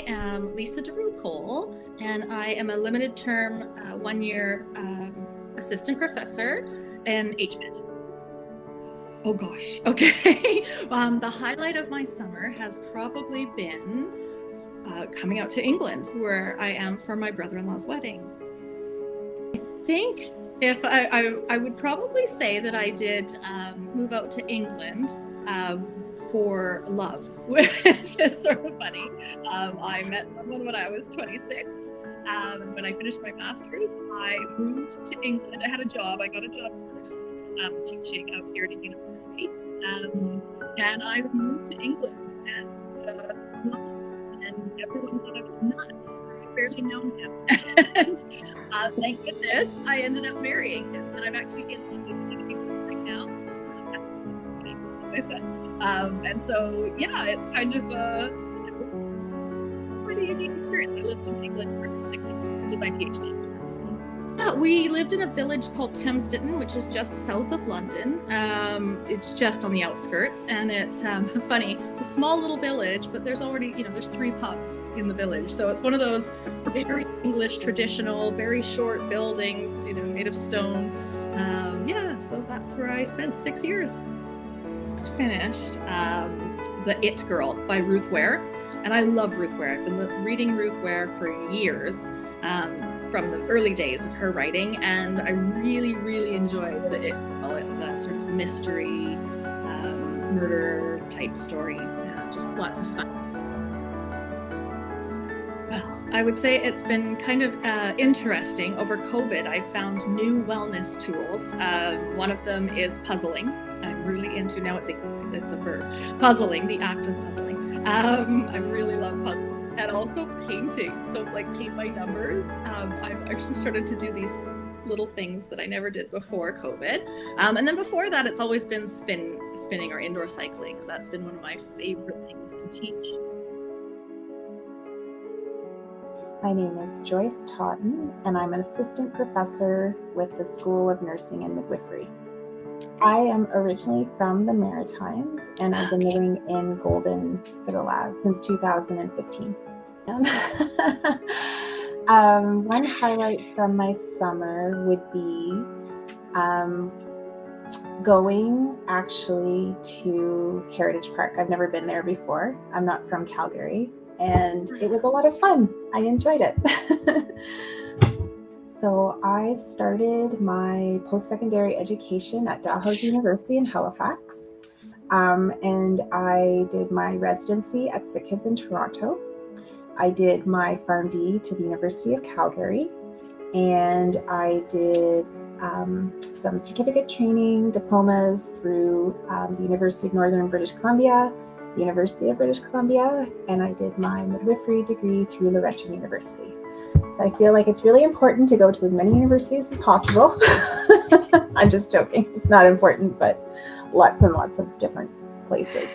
I am Lisa Derukol, and I am a limited term, 1-year assistant professor in HMIT. Oh gosh, okay. The highlight of my summer has probably been coming out to England, where I am for my brother-in-law's wedding. I think if I would probably say that I did move out to England for love, which is sort of funny. I met someone when I was 26. When I finished my master's, I moved to England. I had a job. I got a job first teaching out here at a university. And I moved to England and everyone thought I was nuts. I barely known him. And thank goodness I ended up marrying him. And I'm actually in London right now. As I said. And so, yeah, it's kind of it's quite a unique experience. I lived in England for 6 years, did my PhD. Yeah, we lived in a village called Thamesditton, which is just south of London. It's just on the outskirts, and it's funny. It's a small little village, but there's already, there's 3 pubs in the village. So it's one of those very English, traditional, very short buildings, made of stone. So that's where I spent 6 years. Just finished The It Girl by Ruth Ware, and I love Ruth Ware. I've been reading Ruth Ware for years. From the early days of her writing, and I really, really enjoyed The It Girl. It's a sort of mystery, murder type story. Just lots of fun. Well, I would say it's been kind of interesting. Over COVID, I found new wellness tools. One of them is puzzling. I'm really into, now it's a verb, puzzling, the act of puzzling. I really love puzzling. And also painting, so like paint by numbers. I've actually started to do these little things that I never did before COVID. And then before that, it's always been spinning or indoor cycling. That's been one of my favorite things to teach. My name is Joyce Totten, and I'm an assistant professor with the School of Nursing and Midwifery. I am originally from the Maritimes, and I've been living in Golden for the last since 2015. One highlight from my summer would be going actually to Heritage Park. I've never been there before. I'm not from Calgary, and it was a lot of fun. I enjoyed it. So I started my post-secondary education at Dalhousie University in Halifax, and I did my residency at Sick Kids in Toronto. I did my PharmD through the University of Calgary, and I did some certificate training diplomas through the University of Northern British Columbia, the University of British Columbia, and I did my midwifery degree through Laurentian University. So I feel like it's really important to go to as many universities as possible. I'm just joking. It's not important, but lots and lots of different places.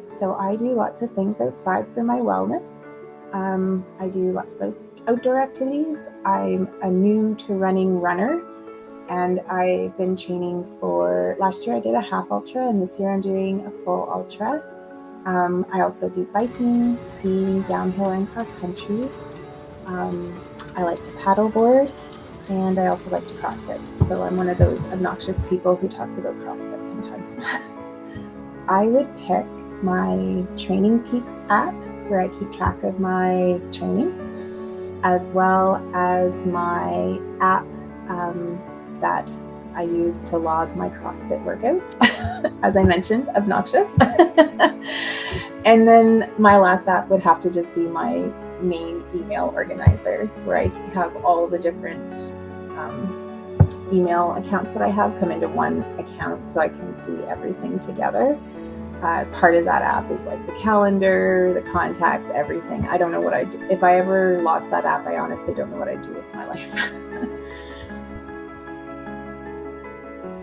So I do lots of things outside for my wellness. I do lots of outdoor activities. I'm a new to running runner, and I've been training for, last year I did a half ultra, and this year I'm doing a full ultra. I also do biking, skiing, downhill, and cross country. I like to paddleboard, and I also like to CrossFit. So I'm one of those obnoxious people who talks about CrossFit sometimes. I would pick my Training Peaks app, where I keep track of my training, as well as my app that I use to log my CrossFit workouts. As I mentioned, obnoxious. And then my last app would have to just be my main email organizer, where I have all the different email accounts that I have come into one account, so I can see everything together. Part of that app is like the calendar, the contacts, everything. I don't know what I do. If I ever lost that app, I honestly don't know what I'd do with my life.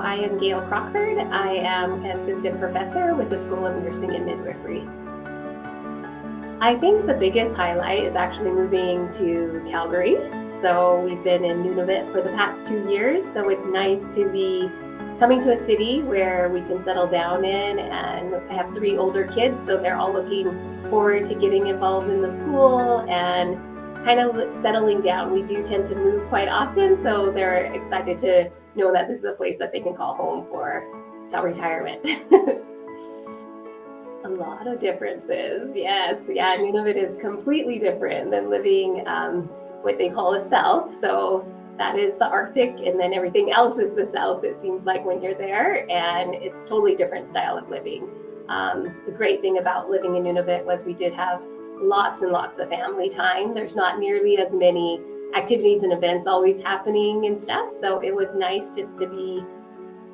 I am Gail Crockford. I am an assistant professor with the School of Nursing and Midwifery. I think the biggest highlight is actually moving to Calgary. So we've been in Nunavut for the past 2 years, so it's nice to be coming to a city where we can settle down in, and I have 3 older kids, so they're all looking forward to getting involved in the school and kind of settling down. We do tend to move quite often, so they're excited to know that this is a place that they can call home for till retirement. A lot of differences, yes. Yeah, Nunavut is completely different than living what they call the South. So that is the Arctic, and then everything else is the South, it seems like, when you're there, and it's totally different style of living. The great thing about living in Nunavut was we did have lots and lots of family time. There's not nearly as many activities and events always happening and stuff, so it was nice just to be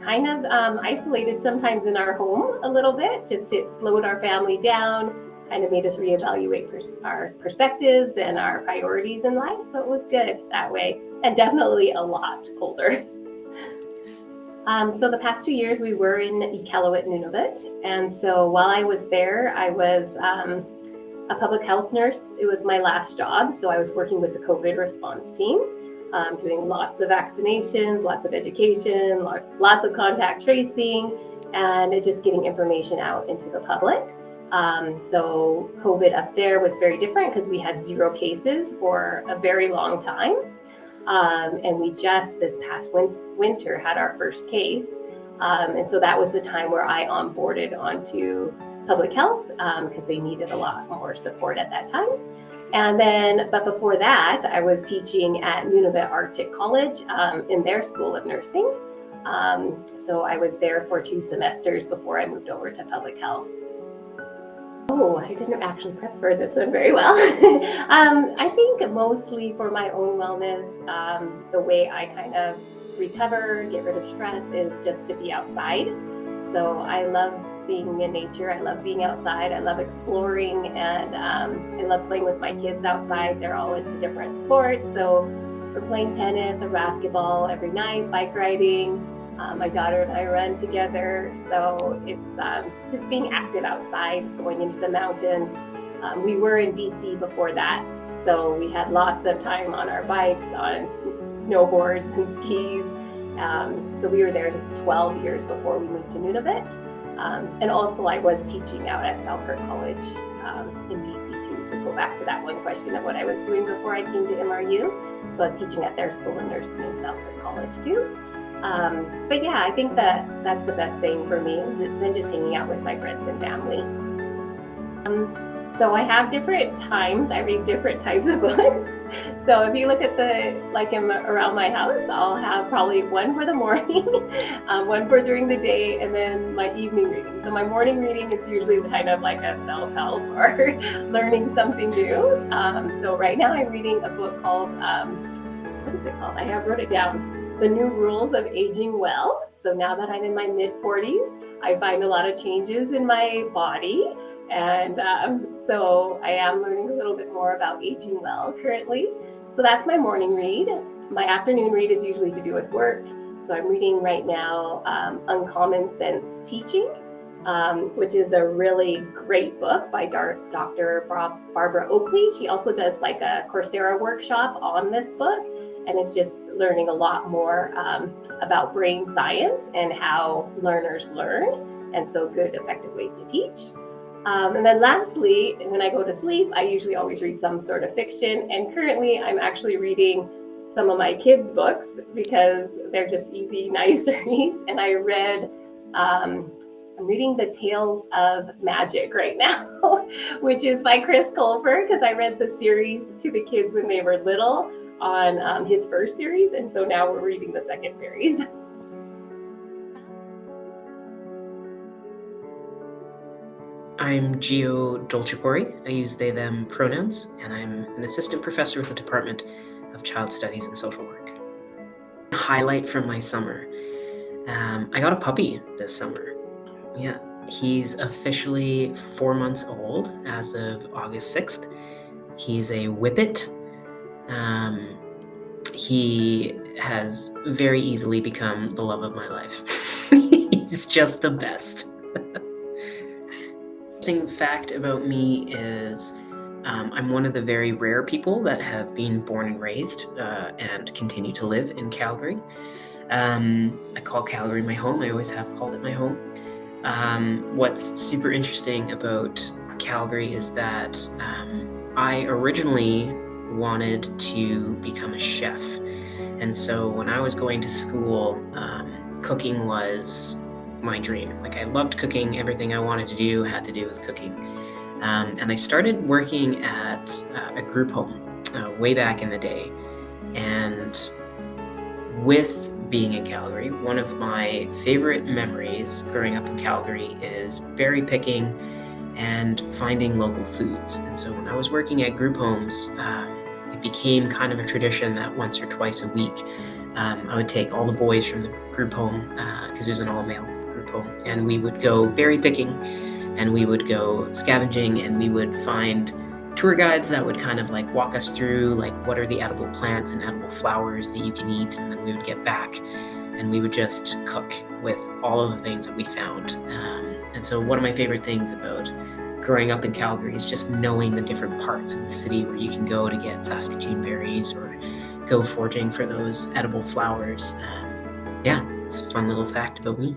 kind of isolated sometimes in our home a little bit. Just it slowed our family down, kind of made us reevaluate our perspectives and our priorities in life. So it was good that way, and definitely a lot colder. So the past 2 years we were in Iqaluit, Nunavut, and so while I was there, I was a public health nurse. It was my last job, so I was working with the COVID response team. Doing lots of vaccinations, lots of education, lots of contact tracing, and just getting information out into the public. So COVID up there was very different because we had 0 cases for a very long time. And we just this past winter had our first case. And so that was the time where I onboarded onto public health because they needed a lot more support at that time. And then, but before that, I was teaching at Nunavut Arctic College in their School of Nursing. So I was there for 2 semesters before I moved over to public health. Oh, I didn't actually prep for this one very well. I think mostly for my own wellness, the way I kind of recover, get rid of stress is just to be outside. So I love being in nature. I love being outside. I love exploring, and I love playing with my kids outside. They're all into different sports. So we're playing tennis or basketball every night, bike riding. My daughter and I run together. So it's just being active outside, going into the mountains. We were in BC before that. So we had lots of time on our bikes, on snowboards and skis. So we were there 12 years before we moved to Nunavut. And also I was teaching out at Selkirk College in BC too, to go back to that one question of what I was doing before I came to MRU. So I was teaching at their School of Nursing in Selkirk College too. But yeah, I think that's the best thing for me than just hanging out with my friends and family. So I have different times. I read different types of books. So if you look at around my house, I'll have probably one for the morning, one for during the day, and then my evening reading. So my morning reading is usually kind of like a self-help or learning something new. So right now I'm reading a book called, what is it called? I wrote it down. The New Rules of Aging Well. So now that I'm in my mid-40s, I find a lot of changes in my body. And so I am learning a little bit more about aging well currently. So that's my morning read. My afternoon read is usually to do with work. So I'm reading right now Uncommon Sense Teaching, which is a really great book by Dr. Barbara Oakley. She also does like a Coursera workshop on this book. And it's just learning a lot more about brain science and how learners learn. And so good, effective ways to teach. And then lastly, when I go to sleep, I usually always read some sort of fiction. And currently I'm actually reading some of my kids' books because they're just easy, nice reads. And I'm reading The Tales of Magic right now, which is by Chris Colfer, because I read the series to the kids when they were little on his first series. And so now we're reading the second series. I'm Gio Dolcecore. I use they, them pronouns, and I'm an assistant professor with the Department of Child Studies and Social Work. Highlight from my summer. I got a puppy this summer. Yeah, he's officially 4 months old as of August 6th. He's a whippet. He has very easily become the love of my life. He's just the best. Interesting fact about me is I'm one of the very rare people that have been born and raised and continue to live in Calgary. I call Calgary my home. I always have called it my home. What's super interesting about Calgary is that I originally wanted to become a chef. And so when I was going to school, cooking was my dream. Like, I loved cooking. Everything I wanted to do had to do with cooking. And I started working at a group home way back in the day. And with being in Calgary, one of my favorite memories growing up in Calgary is berry picking and finding local foods. And so when I was working at group homes, it became kind of a tradition that once or twice a week, I would take all the boys from the group home, because it was an all-male group home, and we would go berry picking, and we would go scavenging, and we would find tour guides that would kind of like walk us through like what are the edible plants and edible flowers that you can eat, and then we would get back and we would just cook with all of the things that we found. And so one of my favorite things about growing up in Calgary is just knowing the different parts of the city where you can go to get Saskatoon berries or go foraging for those edible flowers. Yeah, it's a fun little fact about me.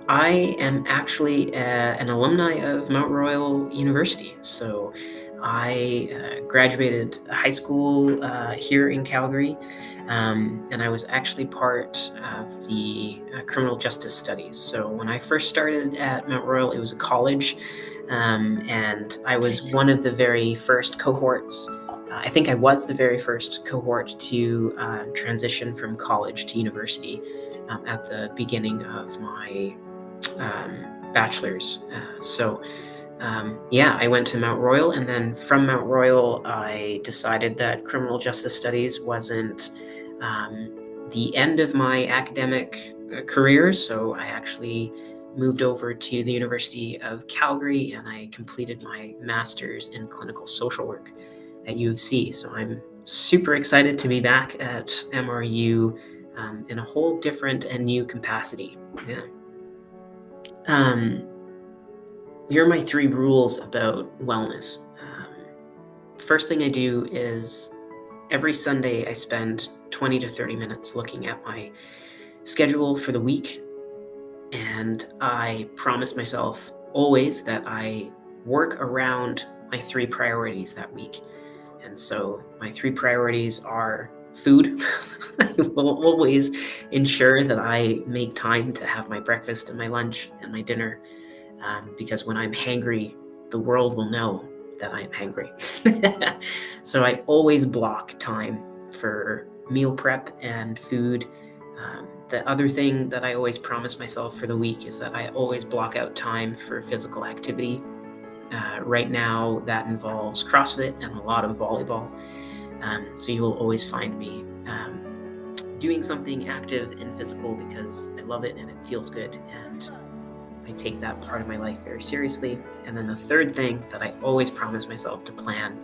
I am actually an alumni of Mount Royal University. So I graduated high school here in Calgary, and I was actually part of the criminal justice studies. So when I first started at Mount Royal, it was a college, and I was one of the very first cohorts. I think I was the very first cohort to transition from college to university at the beginning of my bachelor's. I went to Mount Royal, and then from Mount Royal, I decided that criminal justice studies wasn't the end of my academic career, so I actually moved over to the University of Calgary, and I completed my master's in clinical social work at U of C. So I'm super excited to be back at MRU in a whole different and new capacity. Yeah. Here are my 3 rules about wellness. First thing I do is every Sunday I spend 20 to 30 minutes looking at my schedule for the week, and I promise myself always that I work around my 3 priorities that week. And so my 3 priorities are food. I will always ensure that I make time to have my breakfast and my lunch and my dinner, because when I'm hangry, the world will know that I'm hangry. So I always block time for meal prep and food. The other thing that I always promise myself for the week is that I always block out time for physical activity. Right now, that involves CrossFit and a lot of volleyball. So you will always find me doing something active and physical because I love it and it feels good, and I take that part of my life very seriously. And then the third thing that I always promise myself to plan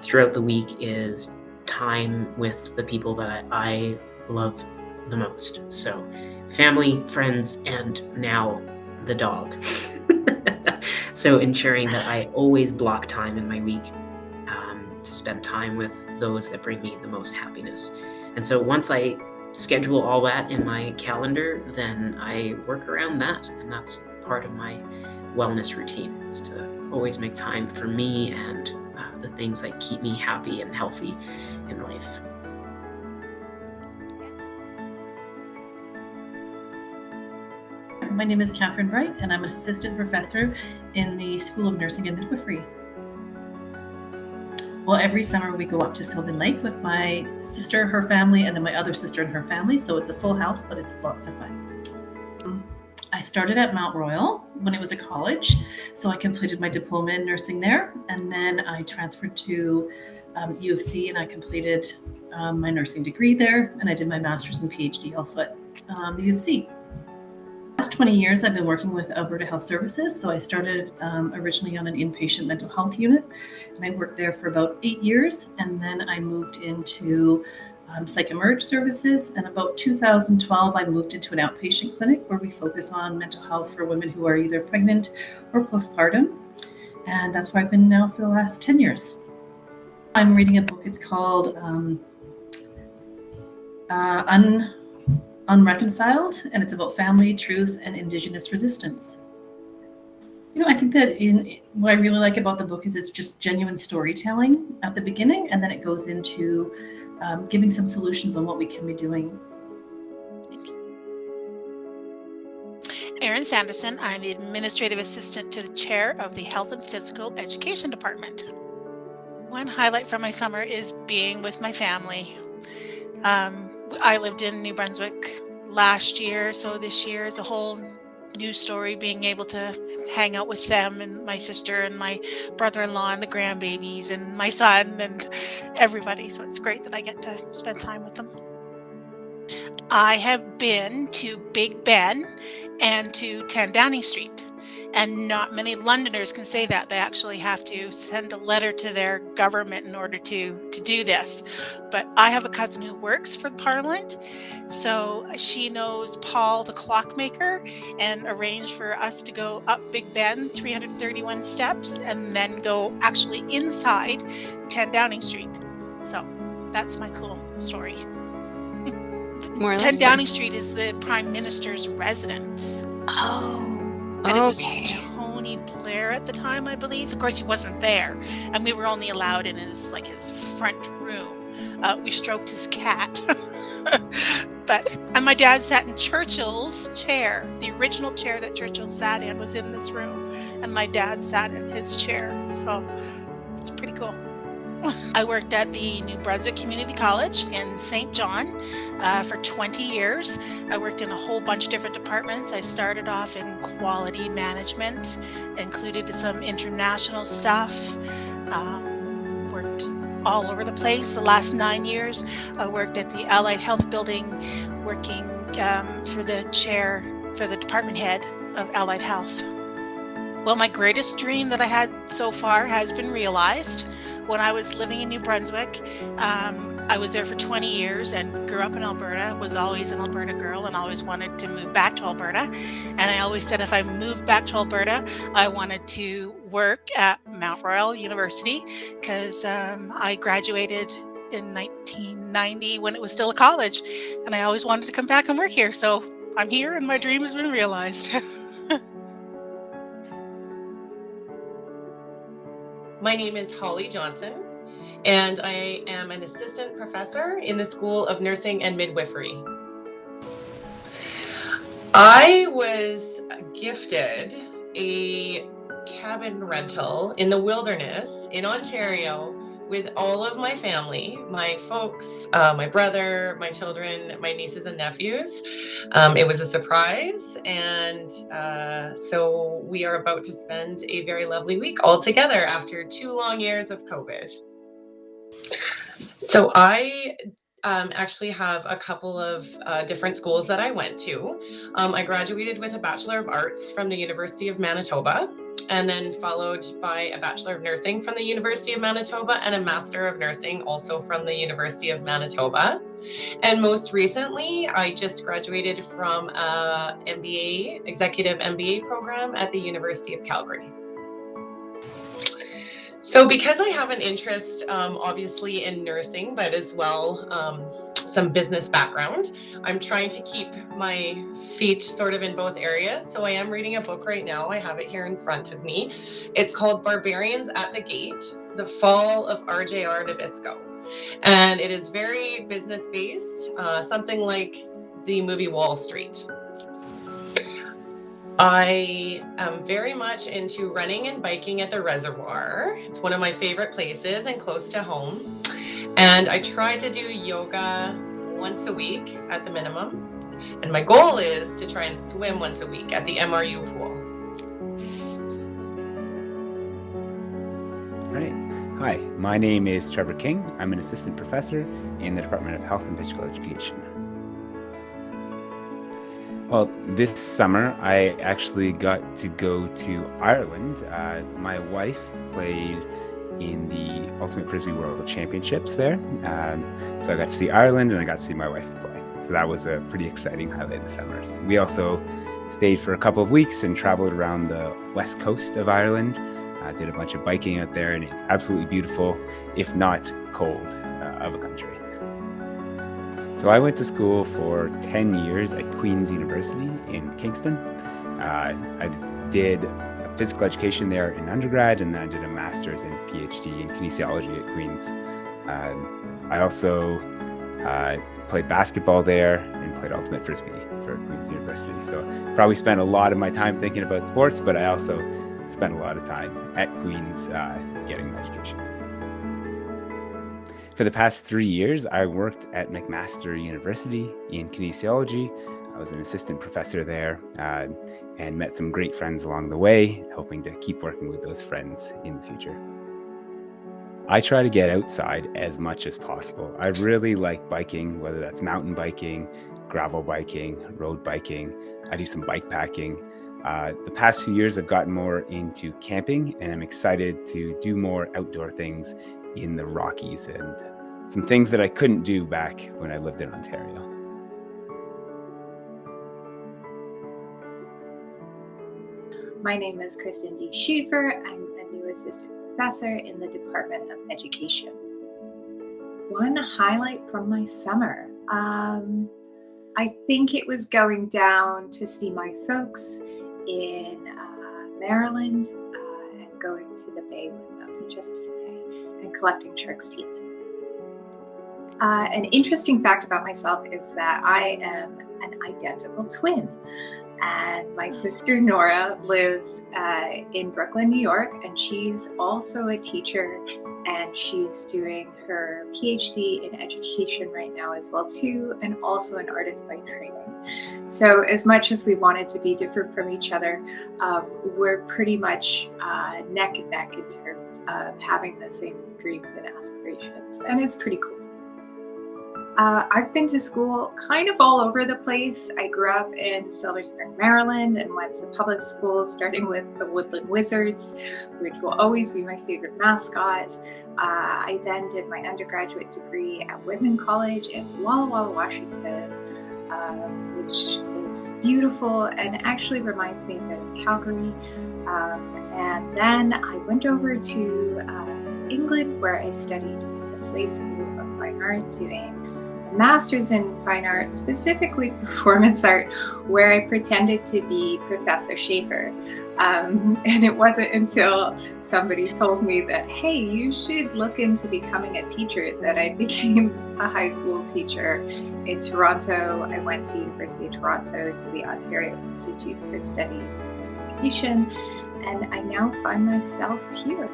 throughout the week is time with the people that I love the most. So family, friends, and now the dog. So ensuring that I always block time in my week to spend time with those that bring me the most happiness. And so once I schedule all that in my calendar, then I work around that. And that's part of my wellness routine, is to always make time for me and the things that keep me happy and healthy in life. My name is Katherine Bright, and I'm an assistant professor in the School of Nursing and Midwifery. Well, every summer we go up to Sylvan Lake with my sister, her family, and then my other sister and her family. So it's a full house, but it's lots of fun. I started at Mount Royal when it was a college. So I completed my diploma in nursing there. And then I transferred to U of C, and I completed my nursing degree there. And I did my master's and PhD also at U of C. The last 20 years, I've been working with Alberta Health Services. So I started originally on an inpatient mental health unit, and I worked there for about 8 years. And then I moved into Psych Emerge services. And about 2012, I moved into an outpatient clinic where we focus on mental health for women who are either pregnant or postpartum. And that's where I've been now for the last 10 years. I'm reading a book. It's called Unreconciled, and it's about family, truth, and Indigenous resistance. I think that what I really like about the book is it's just genuine storytelling at the beginning, and then it goes into giving some solutions on what we can be doing. Erin Sanderson. I'm the Administrative Assistant to the Chair of the Health and Physical Education Department. One highlight from my summer is being with my family. I lived in New Brunswick last year, so this year is a whole new story, being able to hang out with them and my sister and my brother-in-law and the grandbabies and my son and everybody. So it's great that I get to spend time with them. I have been to Big Ben and to 10 Downing Street, and not many Londoners can say that. They actually have to send a letter to their government in order to do this. But I have a cousin who works for the Parliament, so she knows Paul the clockmaker and arranged for us to go up Big Ben 331 steps and then go actually inside 10 Downing Street. So that's my cool story. 10 Downing Street is the Prime Minister's residence. Oh, and it was Tony Blair at the time, I believe. Of course, he wasn't there, and we were only allowed in his front room. We stroked his cat. And my dad sat in Churchill's chair. The original chair that Churchill sat in was in this room, and my dad sat in his chair. So it's pretty cool. I worked at the New Brunswick Community College in St. John for 20 years. I worked in a whole bunch of different departments. I started off in quality management, included some international stuff, worked all over the place. The last 9 years, I worked at the Allied Health Building, working for the department head of Allied Health. Well, my greatest dream that I had so far has been realized. When I was living in New Brunswick, I was there for 20 years and grew up in Alberta, was always an Alberta girl and always wanted to move back to Alberta. And I always said if I moved back to Alberta, I wanted to work at Mount Royal University because I graduated in 1990 when it was still a college. And I always wanted to come back and work here. So I'm here and my dream has been realized. My name is Holly Johnson, and I am an assistant professor in the School of Nursing and Midwifery. I was gifted a cabin rental in the wilderness in Ontario with all of my family, my folks, my brother, my children, my nieces and nephews. It was a surprise, and so we are about to spend a very lovely week all together after 2 long years of COVID. So I actually have a couple of different schools that I went to. I graduated with a Bachelor of Arts from the University of Manitoba, and then followed by a Bachelor of Nursing from the University of Manitoba and a Master of Nursing also from the University of Manitoba. And most recently, I just graduated from a executive MBA program at the University of Calgary. So because I have an interest, obviously in nursing, but as well some business background, I'm trying to keep my feet sort of in both areas. So I am reading a book right now. I have it here in front of me. It's called Barbarians at the Gate, The Fall of RJR Nabisco. And it is very business-based, something like the movie Wall Street. I am very much into running and biking at the reservoir. It's one of my favorite places and close to home. And I try to do yoga once a week at the minimum. And my goal is to try and swim once a week at the MRU pool. All right. Hi, my name is Trevor King. I'm an assistant professor in the Department of Health and Physical Education. Well, this summer, I actually got to go to Ireland. My wife played in the Ultimate Frisbee World Championships there. So I got to see Ireland and I got to see my wife play. So that was a pretty exciting highlight this summer. We also stayed for a couple of weeks and traveled around the west coast of Ireland. Did a bunch of biking out there, and it's absolutely beautiful, if not cold, of a country. So I went to school for 10 years at Queen's University in Kingston. I did physical education there in undergrad, and then I did a master's and PhD in kinesiology at Queen's. I also played basketball there and played ultimate frisbee for Queen's University. So probably spent a lot of my time thinking about sports, but I also spent a lot of time at Queen's getting my education. For the past 3 years, I worked at McMaster University in kinesiology. I was an assistant professor there and met some great friends along the way, hoping to keep working with those friends in the future. I try to get outside as much as possible. I really like biking, whether that's mountain biking, gravel biking, road biking. I do some bike packing. The past few years, I've gotten more into camping, and I'm excited to do more outdoor things in the Rockies and some things that I couldn't do back when I lived in Ontario. My name is Kristen Schaeffer. I'm a new assistant professor in the Department of Education. One highlight from my summer. I think it was going down to see my folks in Maryland and going to the bay with them, the Chesapeake Bay, and collecting shark's teeth. An interesting fact about myself is that I am an identical twin. And my sister Nora lives in Brooklyn, New York, and she's also a teacher, and she's doing her PhD in education right now as well too, and also an artist by training. So as much as we wanted to be different from each other, we're pretty much neck and neck in terms of having the same dreams and aspirations, and it's pretty cool. I've been to school kind of all over the place. I grew up in Silver Spring, Maryland, and went to public school, starting with the Woodland Wizards, which will always be my favorite mascot. I then did my undergraduate degree at Whitman College in Walla Walla, Washington, which was beautiful and actually reminds me a bit of Calgary. And then I went over to England, where I studied at the Slade School of Fine Art, doing Master's in Fine Art, specifically performance art, where I pretended to be Professor Schaeffer. And it wasn't until somebody told me that, hey, you should look into becoming a teacher, that I became a high school teacher in Toronto. I went to University of Toronto to the Ontario Institutes for Studies in Education, and I now find myself here.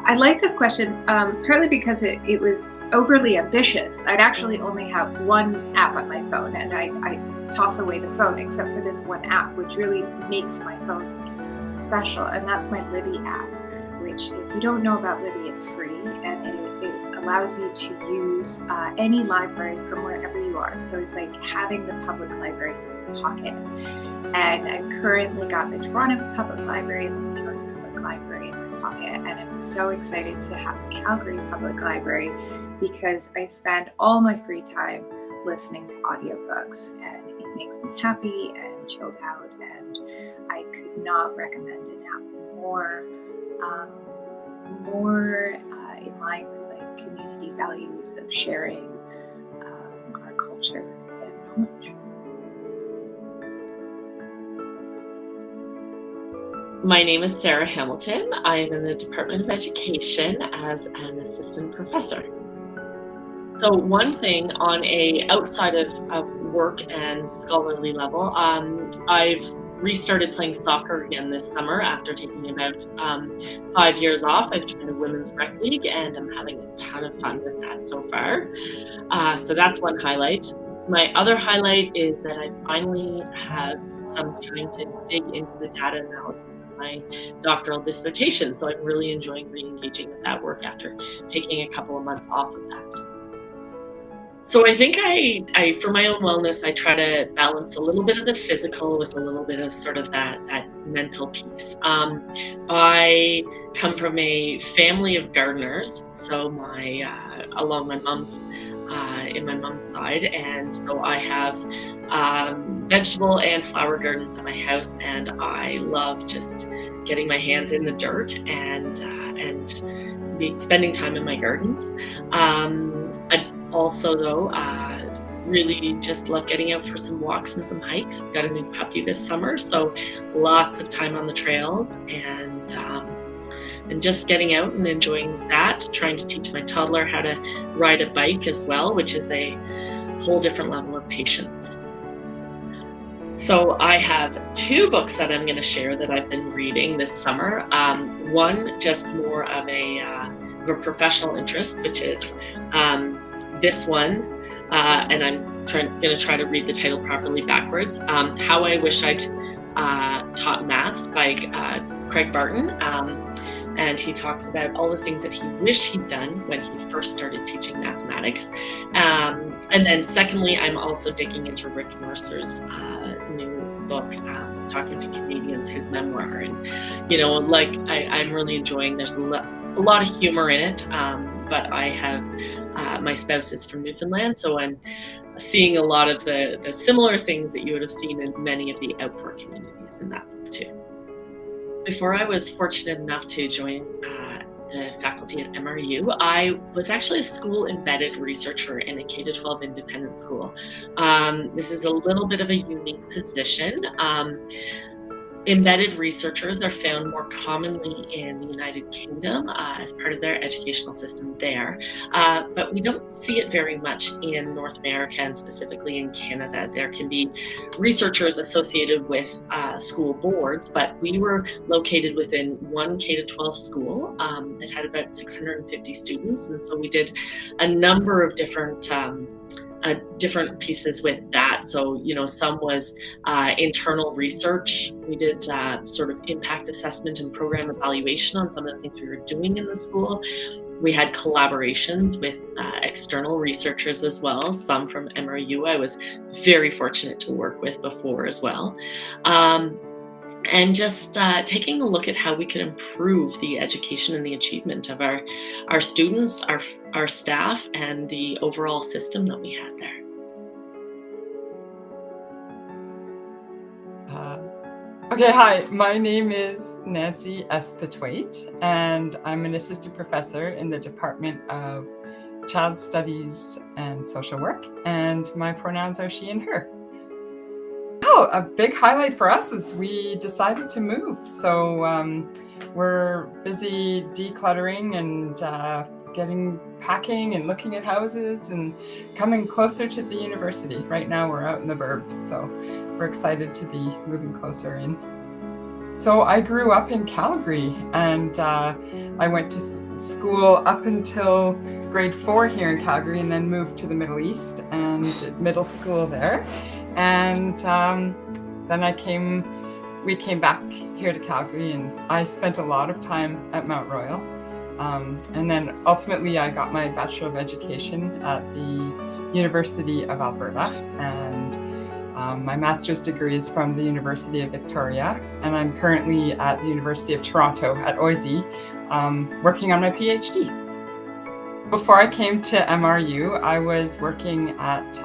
I like this question partly because it was overly ambitious. I'd actually only have one app on my phone, and I toss away the phone except for this one app, which really makes my phone special, and that's my Libby app, which, if you don't know about Libby, it's free, and it allows you to use any library from wherever you are. So it's like having the public library in your pocket. And I've currently got the Toronto Public Library and the New York Public Library in my pocket, and I'm so excited to have the Calgary Public Library because I spend all my free time listening to audiobooks, and it makes me happy and chilled out, and I could not recommend an app more in line with like community values of sharing our culture and knowledge. My name is Sarah Hamilton. I am in the Department of Education as an assistant professor. So one thing on a outside of work and scholarly level, I've restarted playing soccer again this summer after taking about 5 years off. I've joined a women's rec league, and I'm having a ton of fun with that so far. So that's one highlight. My other highlight is that I finally had some time to dig into the data analysis of my doctoral dissertation. So I'm really enjoying re-engaging with that work after taking a couple of months off of that. So I think I for my own wellness, I try to balance a little bit of the physical with a little bit of sort of that mental piece. I come from a family of gardeners, so along my mom's in my mom's side, and so I have vegetable and flower gardens at my house, and I love just getting my hands in the dirt and spending time in my gardens. I also, though, really just love getting out for some walks and some hikes. We've got a new puppy this summer, so lots of time on the trails and just getting out and enjoying that, trying to teach my toddler how to ride a bike as well, which is a whole different level of patience. So I have 2 books that I'm going to share that I've been reading this summer. One just more of a professional interest, which is this one, and I'm going to try to read the title properly backwards. How I Wish I'd Taught Maths by Craig Barton. And he talks about all the things that he wished he'd done when he first started teaching mathematics. And then secondly, I'm also digging into Rick Mercer's new book, Talking to Canadians, his memoir. And, I'm really enjoying, there's a lot of humor in it, but I have, my spouse is from Newfoundland, so I'm seeing a lot of the similar things that you would have seen in many of the outdoor communities in that book too. Before I was fortunate enough to join the faculty at MRU, I was actually a school embedded researcher in a K-12 independent school. This is a little bit of a unique position. Embedded researchers are found more commonly in the United Kingdom as part of their educational system there, but we don't see it very much in North America and specifically in Canada. There can be researchers associated with school boards, but we were located within one K-12 school that had about 650 students, and so we did a number of different pieces with that. So, some was internal research. We did sort of impact assessment and program evaluation on some of the things we were doing in the school. We had collaborations with external researchers as well, some from MRU I was very fortunate to work with before as well. And just taking a look at how we could improve the education and the achievement of our students, our staff, and the overall system that we had there. Okay, hi, my name is Nancy Espetveidt, and I'm an assistant professor in the Department of Child Studies and Social Work, and my pronouns are she and her. Oh, a big highlight for us is we decided to move. So we're busy decluttering and packing and looking at houses and coming closer to the university. Right now we're out in the burbs, so we're excited to be moving closer in. So I grew up in Calgary, and I went to school up until grade 4 here in Calgary, and then moved to the Middle East and did middle school there. And then we came back here to Calgary, and I spent a lot of time at Mount Royal. And then ultimately I got my Bachelor of Education at the University of Alberta, and my master's degree is from the University of Victoria, and I'm currently at the University of Toronto at OISE, working on my PhD. Before I came to MRU, I was working at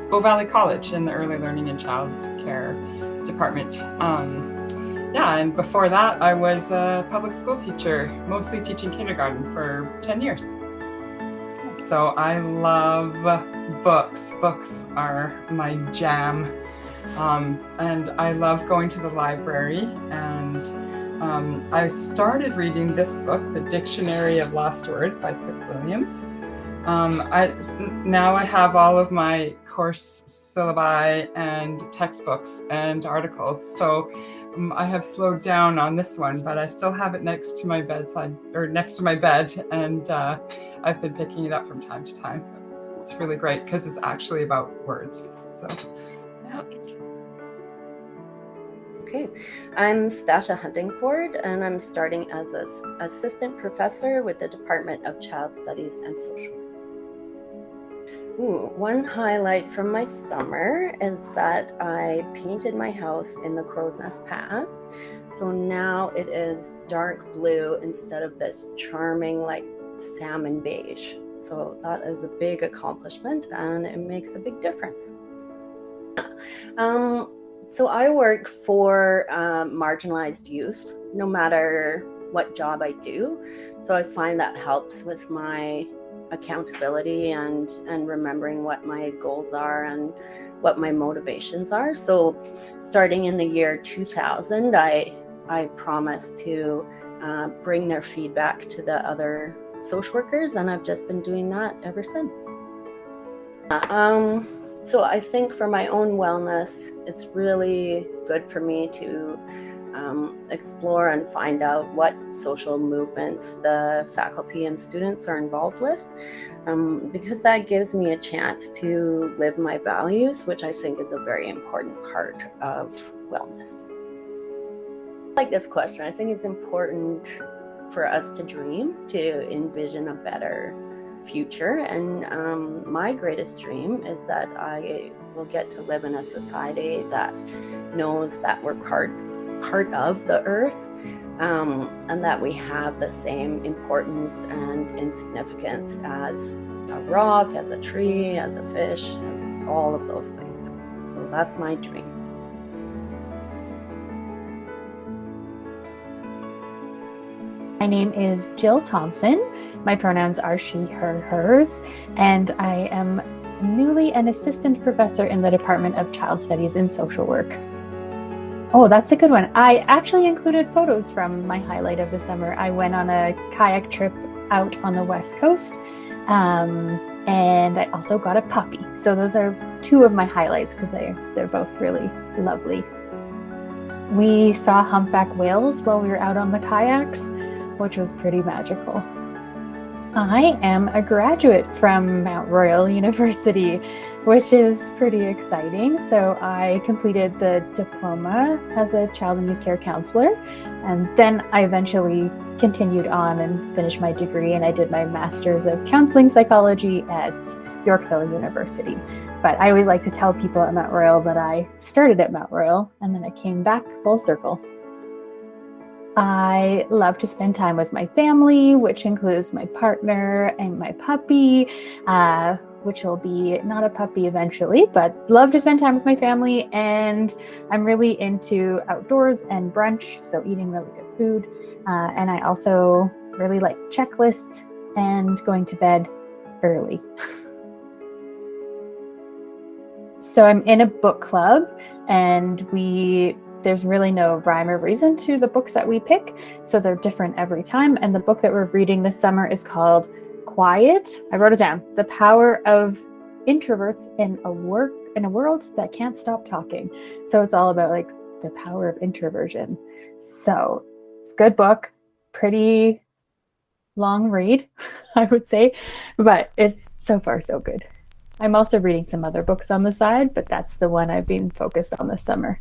Bow Valley College in the Early Learning and Child Care Department. And before that, I was a public school teacher, mostly teaching kindergarten for 10 years. So I love books. Books are my jam. And I love going to the library. And I started reading this book, The Dictionary of Lost Words by Pip Williams. Now I have all of my course syllabi and textbooks and articles. So I have slowed down on this one, but I still have it next to my bedside, or next to my bed, and I've been picking it up from time to time. It's really great because it's actually about words. So, yeah. Okay, I'm Stasha Huntingford, and I'm starting as an assistant professor with the Department of Child Studies and Social Work. One highlight from my summer is that I painted my house in the Crow's Nest Pass. So now it is dark blue instead of this charming like salmon beige. So that is a big accomplishment and it makes a big difference. So I work for marginalized youth, no matter what job I do. So I find that helps with my accountability and remembering what my goals are and what my motivations are. So starting in the year 2000, I promised to bring their feedback to the other social workers, and I've just been doing that ever since. So I think for my own wellness, it's really good for me to explore and find out what social movements the faculty and students are involved with, because that gives me a chance to live my values, which I think is a very important part of wellness. I like this question. I think it's important for us to dream, to envision a better future, and my greatest dream is that I will get to live in a society that knows that we're part of the earth, and that we have the same importance and insignificance as a rock, as a tree, as a fish, as all of those things. So that's my dream. My name is Jill Thompson. My pronouns are she, her, hers, and I am newly an assistant professor in the Department of Child Studies and Social Work. Oh, that's a good one. I actually included photos from my highlight of the summer. I went on a kayak trip out on the West Coast, and I also got a puppy. So those are two of my highlights because they're both really lovely. We saw humpback whales while we were out on the kayaks, which was pretty magical. I am a graduate from Mount Royal University, which is pretty exciting. So I completed the diploma as a child and youth care counselor, and then I eventually continued on and finished my degree, and I did my master's of counseling psychology at Yorkville University. But I always like to tell people at Mount Royal that I started at Mount Royal and then I came back full circle. I love to spend time with my family, which includes my partner and my puppy, which will be not a puppy eventually, but love to spend time with my family. And I'm really into outdoors and brunch, so eating really good food. And I also really like checklists and going to bed early. So I'm in a book club, and there's really no rhyme or reason to the books that we pick, so they're different every time. And the book that we're reading this summer is called Quiet. I wrote it down. The Power of Introverts in a World That Can't Stop Talking. So it's all about like the power of introversion. So it's a good book, pretty long read, I would say, but it's so far so good. I'm also reading some other books on the side, but that's the one I've been focused on this summer.